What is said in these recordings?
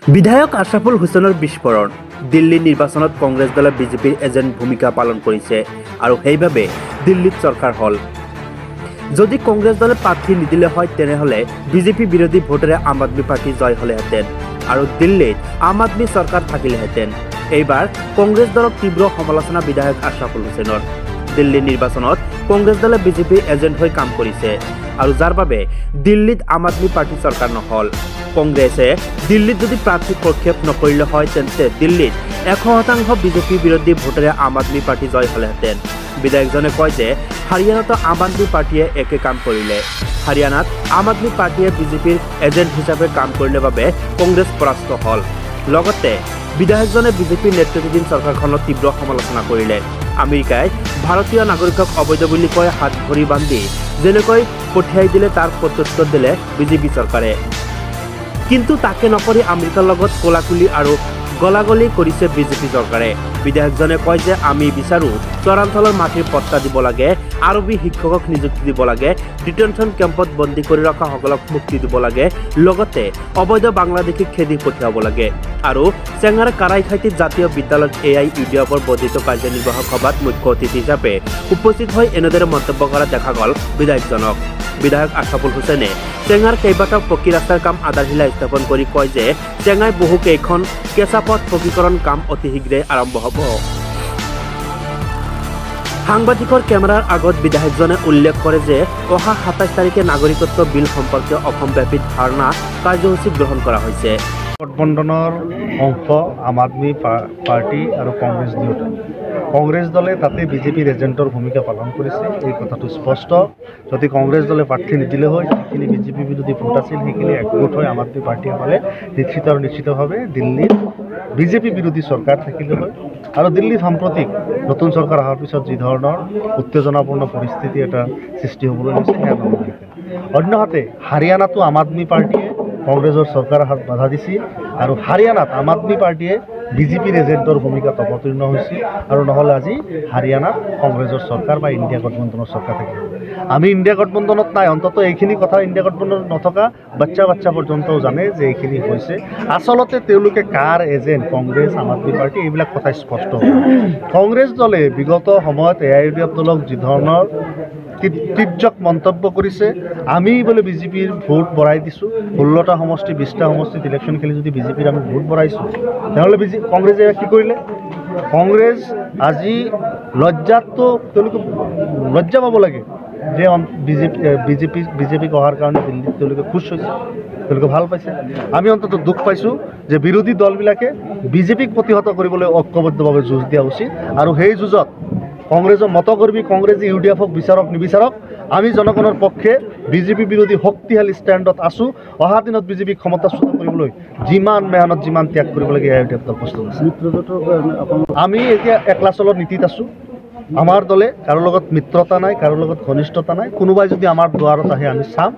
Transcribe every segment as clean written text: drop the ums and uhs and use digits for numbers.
বিধায়ক আশৰাফুল হুছেইনৰ বিস্ফোৰণ দিল্লী নিৰ্বাচনত কংগ্ৰেছ দলে বিজেপিৰ এজেণ্ট ভূমিকা পালন কৰিছে আৰু সেইবাবে দিল্লীত চৰকাৰ হল। যদি কংগ্ৰেছ দলে প্ৰাৰ্থী নিদিলে হয় তেনেহলে বিজেপি বিৰোধী ভোটেৰে আম আদমি পাৰ্টি জয় হলেহেঁতেন আৰু দিল্লীত আম আদমি চৰকাৰ থাকিলেহেঁতেন। এইবাৰ কংগ্ৰেছ দলক তীব্ৰ সমালোচনা বিধায়ক আশৰাফুল হুছেইনৰ। দিল্লী নিৰ্বাচনত কংগ্ৰেছ দলে বিজেপিৰ এজেণ্ট হৈ কাম কৰিছে আৰু যাৰ বাবে দিল্লীত আম আদমি পাৰ্টি চৰকাৰ নহল। কংগ্ৰেছে দিল্লীত যদি প্ৰাৰ্থী প্ৰক্ষেপ নকৰিলে হয় তেন্তে দিল্লীত 100% বিজেপি বিৰোধী ভোটেৰে আম আদমি পাৰ্টি জয় হলেহেঁতেন। বিধায়কজনে কয় যে হাৰিয়ানাতো আম আদমি পাৰ্টিয়ে একে কাম কৰিলে। হাৰিয়ানাত আম আদমি পাৰ্টিয়ে বিজেপিৰ এজেণ্ট হিচাপে কাম কৰিলে বাবে কংগ্ৰেছ পৰাস্ত হল। লগতে বিধায়কজনে বিজেপিৰ নেতৃত্বাধীন চৰকাৰখনৰ তীব্ৰ সমালোচনা কৰিলে। আমেৰিকাই ভাৰতীয় নাগৰিকক অবৈধ বুলি কৈ হাত ভৰি বান্ধি যেনেকৈ পঠিয়াই দিলে তাৰ প্ৰত্যুত্তৰ দিলে বিজেপি চৰকাৰে। কিন্তু তাকে নকৰি আমেৰিকাৰ লগত কোলাকুলি আৰু গলাগলি কৰিছে বিজেপি চৰকাৰে। বিধায়কজনে কয় যে আমি বিচাৰোঁ চৰাঞ্চলৰ মাটিৰ পট্টা দিব লাগে, আৰবী শিক্ষকক নিযুক্তি দিব লাগে, ডিটেনশ্যন কেম্পত বন্দী কৰি ৰখাসকলক মুক্তি দিব লাগে, লগতে অবৈধ বাংলাদেশীক খেদি পঠিয়াব লাগে আৰু চেঙাৰ কাৰাইখাইটিত জাতীয় বিদ্যালয়ত AIUDFৰ বৰ্ধিত কাৰ্যনিৰ্বাহক সভাত মুখ্য অতিথি হিচাপে উপস্থিত হৈ এনেদৰে মন্তব্য কৰা দেখা গ'ল বিধায়কজনক। বিধায়ক আশৰাফুল হুছেইনে চেঙাৰ কেইবাটাও পকী ৰাস্তাৰ কাম আধাৰশিলা স্থাপন কৰি কয় যে চেঙাই বহু কেইখন কেঁচা পথ পকীকৰণ কাম অতি শীঘ্ৰে আৰম্ভ হ'ব। সাংবাদিকৰ কেমেৰাৰ আগত বিধায়কজনে উল্লেখ কৰে যে অহা 27 তাৰিখে নাগৰিকত্ব বিল সম্পৰ্কীয় অসমব্যাপী ধাৰণা কাৰ্যসূচী গ্ৰহণ কৰা হৈছে। গঠবন্ধনৰ অংশ আম আদমি পাৰ্টি আৰু কংগ্ৰেছ দুয়োটা। কংগ্ৰেছ দলে তাতে বিজেপিৰ এজেণ্টৰ ভূমিকা পালন কৰিছে, এই কথাটো স্পষ্ট। যদি কংগ্ৰেছ দলে প্ৰাৰ্থী নিদিলে হয় যিখিনি বিজেপি বিৰোধী ভোট আছিল সেইখিনি একগোট হৈ আম আদমি পাৰ্টিসকলে নিশ্চিত আৰু নিশ্চিতভাৱে দিল্লীত বিজেপি বিৰোধী চৰকাৰ থাকিলে হয় আৰু দিল্লীত সাম্প্ৰতিক নতুন চৰকাৰ অহাৰ পিছত যি ধৰণৰ উত্তেজনাপূৰ্ণ পৰিস্থিতি এটা সৃষ্টি হ'বলৈ লৈছে সেয়া নহ'লহেঁতেন। অন্যহাতে হাৰিয়ানাতো আম আদমি পাৰ্টিয়ে কংগ্ৰেছৰ চৰকাৰৰ হাত বাধা দিছিল আৰু হাৰিয়ানাত আম আদমি পাৰ্টিয়ে বিজেপিৰ এজেণ্টৰ ভূমিকাত অৱতীৰ্ণ হৈছিল আৰু নহ'লে আজি হাৰিয়ানাত কংগ্ৰেছৰ চৰকাৰ বা ইণ্ডিয়া গঠবন্ধনৰ চৰকাৰ থাকিব। আমি ইণ্ডিয়া গঠবন্ধনত নাই, অন্ততঃ এইখিনি কথা ইণ্ডিয়া গঠবন্ধনত নথকা বাচ্চা পৰ্যন্তও জানে যে এইখিনি হৈছে। আচলতে তেওঁলোকে কাৰ এজেণ্ট, কংগ্ৰেছ আম আদমি পাৰ্টি, এইবিলাক কথা স্পষ্ট। কংগ্ৰেছ দলে বিগত সময়ত AIUDF দলক যি ধৰণৰ তিৰ্যক মন্তব্য কৰিছে, আমি বোলে বিজেপিৰ ভোট বঢ়াই দিছোঁ, 16টা সমষ্টি 20টা সমষ্টিত ইলেকশ্যন খেলি যদি বিজেপিৰ আমি ভোট বঢ়াইছোঁ তেনেহ'লে কংগ্ৰেছে কি কৰিলে? কংগ্ৰেছ আজি লজ্জাততো তেওঁলোকে লজ্জা পাব লাগে যে বিজেপিক অহাৰ কাৰণে দিল্লীত তেওঁলোকে খুচ হৈছে, তেওঁলোকে ভাল পাইছে। আমি অন্ততঃ দুখ পাইছোঁ যে বিৰোধী দলবিলাকে বিজেপিক প্ৰতিহত কৰিবলৈ ঐক্যবদ্ধভাৱে যুঁজ দিয়া উচিত আৰু সেই যুঁজত কংগ্ৰেছৰ মতকৰ্মী কংগ্ৰেছে UDFক বিচাৰক নিবিচাৰক, আমি জনগণৰ পক্ষে বিজেপি বিৰোধী শক্তিশালী ষ্টেণ্ডত আছোঁ। অহা দিনত বিজেপিক ক্ষমতাচ্যুত কৰিবলৈ যিমান মেহনত যিমান ত্যাগ কৰিব লাগে AIUDF দল প্ৰস্তুত আছে। আমি এতিয়া একলা চলৰ নীতিত আছোঁ। আমাৰ দলে কাৰো লগত মিত্ৰতা নাই, কাৰো লগত ঘনিষ্ঠতা নাই। কোনোবাই যদি আমাৰ দুৱাৰত আহে আমি চাম,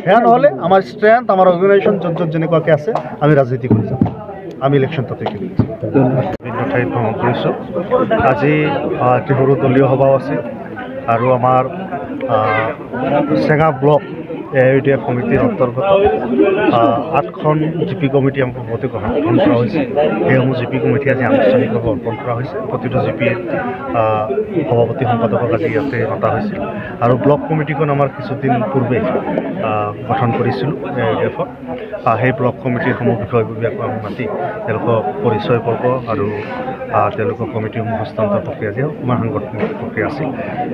সেয়া নহ'লে আমাৰ ষ্ট্ৰেংথ, আমাৰ অৰ্গেনাইজেশ্যন য'ত যেনেকুৱাকৈ আছে আমি ৰাজনীতি কৰি যাম। আমি ইলেকশ্যন তাতে খেলিম। বিভিন্ন ঠাইত ভ্ৰমণ কৰিছোঁ। আজি এটি সৰু দলীয় সভাও আছে আৰু আমাৰ চেঙা ব্লক AIUDF সমিতিৰ অন্তৰ্গত 8খন GP কমিটি আমাৰ সভাপতি গ্ৰহণ কৰা হৈছে। সেইসমূহ GP কমিটি আজি আনুষ্ঠানিকভাৱে অৰ্পণ কৰা হৈছে। প্ৰতিটো GPৰ সভাপতি সম্পাদকক আজি ইয়াতে মতা হৈছিল আৰু ব্লক কমিটিখন আমাৰ কিছুদিন পূৰ্বে গঠন কৰিছিলোঁ AIUDFত। সেই ব্লক কমিটিসমূহ বিষয়ববীয়াকৈ আমি মাতি তেওঁলোকক পৰিচয় পৰ্ব আৰু তেওঁলোকৰ কমিটিসমূহ হস্তান্তৰ প্ৰক্ৰিয়া দিয়া আমাৰ সাংগঠনিক প্ৰক্ৰিয়া আছিল।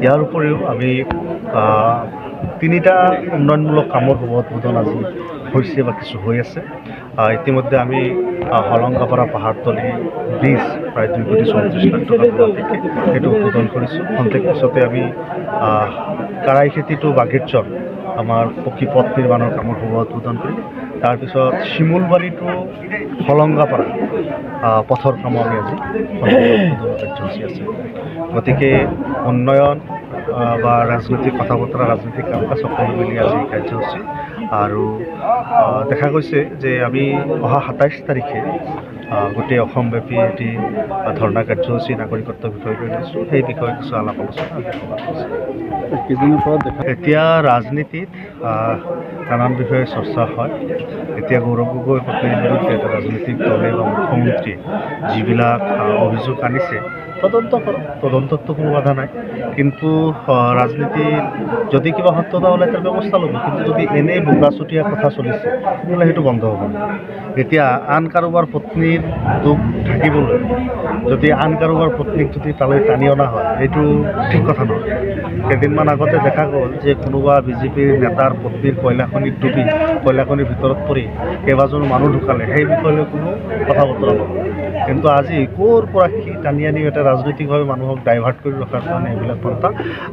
ইয়াৰ উপৰিও আমি 3টা উন্নয়নমূলক কামৰ শুভ উদ্বোধন আজি হৈছে বা কিছু হৈ আছে। ইতিমধ্যে আমি হলংগাপাৰা পাহাৰতলী ব্ৰিজ প্ৰায় 2,34 লাখ টকা ব্যয়িকে সেইটো উদ্বোধন কৰিছোঁ। খন্তেক পিছতে আমি কাৰাইখেতি টু বাগিৰচৰ আমাৰ পকী পথ নিৰ্মাণৰ কামৰ শুভ উদ্বোধন কৰিম। তাৰপিছত শিমুলবাৰী টু হলংগাপাৰা পথৰ কামো আমি আজি উদ্বোধনৰ কাৰ্যসূচী আছে। গতিকে উন্নয়ন বা ৰাজনৈতিক কথা বতৰা, ৰাজনৈতিক কাম কাজ সকলো মিলি আজি কাৰ্যসূচী আৰু দেখা গৈছে যে আমি অহা 27 তাৰিখে গোটেই অসমব্যাপী এটি ধৰ্ণা কাৰ্যসূচী নাগৰিকত্ব বিষয় লৈ লৈছোঁ। সেই বিষয়ে কিছু আলাপ আলোচনা এতিয়া ৰাজনীতিত নানান বিষয়ে চৰ্চা হয়। এতিয়া গৌৰৱ গগৈ পত্নীৰ বিৰুদ্ধে এটা ৰাজনৈতিক দলে বা মুখ্যমন্ত্ৰীয়ে যিবিলাক অভিযোগ আনিছে তদন্ত কৰক, তদন্তততো কোনো বাধা নাই। কিন্তু ৰাজনীতি যদি কিবা সত্যতা ওলাই তাৰ ব্যৱস্থা ল'ব, কিন্তু যদি এনেই বোগাচুতীয়া কথা চলিছে তেতিয়াহ'লে সেইটো বন্ধ হ'ব। এতিয়া আন কাৰোবাৰ পত্নীৰ দুখ ঢাকিবলৈ যদি আন কাৰোবাৰ পত্নীক যদি তালৈ টানি অনা হয় সেইটো ঠিক কথা নহয়। কেইদিনমান আগতে দেখা গ'ল যে কোনোবা বিজেপিৰ নেতাৰ পত্নীৰ কয়লাখনিত ডুবি কয়লাখনিৰ ভিতৰত পৰি কেইবাজনো মানুহ ঢুকালে, সেই বিষয়লৈ কোনো কথা বতৰা নহয়। কিন্তু আজি ক'ৰ পৰা সি টানি আনি এটা ৰাজনৈতিকভাৱে মানুহক ডাইভাৰ্ট কৰি ৰখাৰ কাৰণে এইবিলাক পন্থা।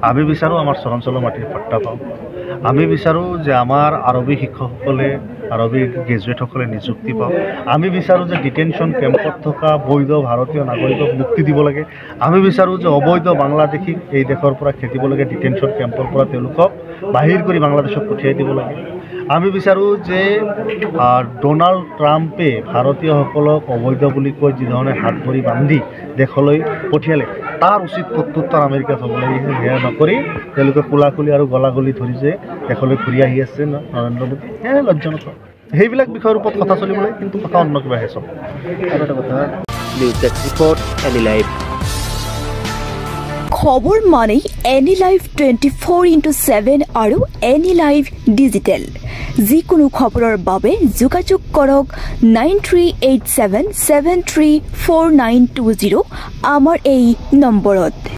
আমি বিচাৰোঁ আমাৰ চৰাঞ্চলৰ মাটিৰ পাট্টা পাওঁ। আমি বিচাৰোঁ যে আমাৰ আৰবী শিক্ষকসকলে, আৰবী গ্ৰেজুৱেটসকলে নিযুক্তি পাওক। আমি বিচাৰোঁ যে ডিটেনশ্যন কেম্পত থকা বৈধ ভাৰতীয় নাগৰিকক মুক্তি দিব লাগে। আমি বিচাৰোঁ যে অবৈধ বাংলাদেশীক এই দেশৰ পৰা খেদিব লাগে, ডিটেনশ্যন কেম্পৰ পৰা তেওঁলোকক বাহিৰ কৰি বাংলাদেশক পঠিয়াই দিব লাগে। আমি বিচাৰোঁ যে ডোনাল্ড ট্ৰাম্পে ভাৰতীয়সকলক অবৈধ বুলি কৈ যিধৰণে হাত ভৰি বান্ধি দেশলৈ পঠিয়ালে তাৰ উচিত প্ৰত্যুত্তৰ আমেৰিকাত হ'ব লাগে। সেয়া নকৰি তেওঁলোকে কোলাকুলি আৰু গলাগলি ধৰি যে দেশলৈ ঘূৰি আহি আছে নৰেন্দ্ৰ মোদী, সেয়া লজ্জাজনক। সেইবিলাক বিষয়ৰ ওপৰত কথা চলিব লাগে, কিন্তু কথা অন্য কিবাহে চব। আৰু এটা কথা, news desk report, any live. খবৰ মানে এনি লাইভ 24/7 আৰু এনি লাইভ ডিজিটেল। যিকোনো খবৰৰ বাবে যোগাযোগ কৰক 9387734920 আমাৰ এই নম্বৰত।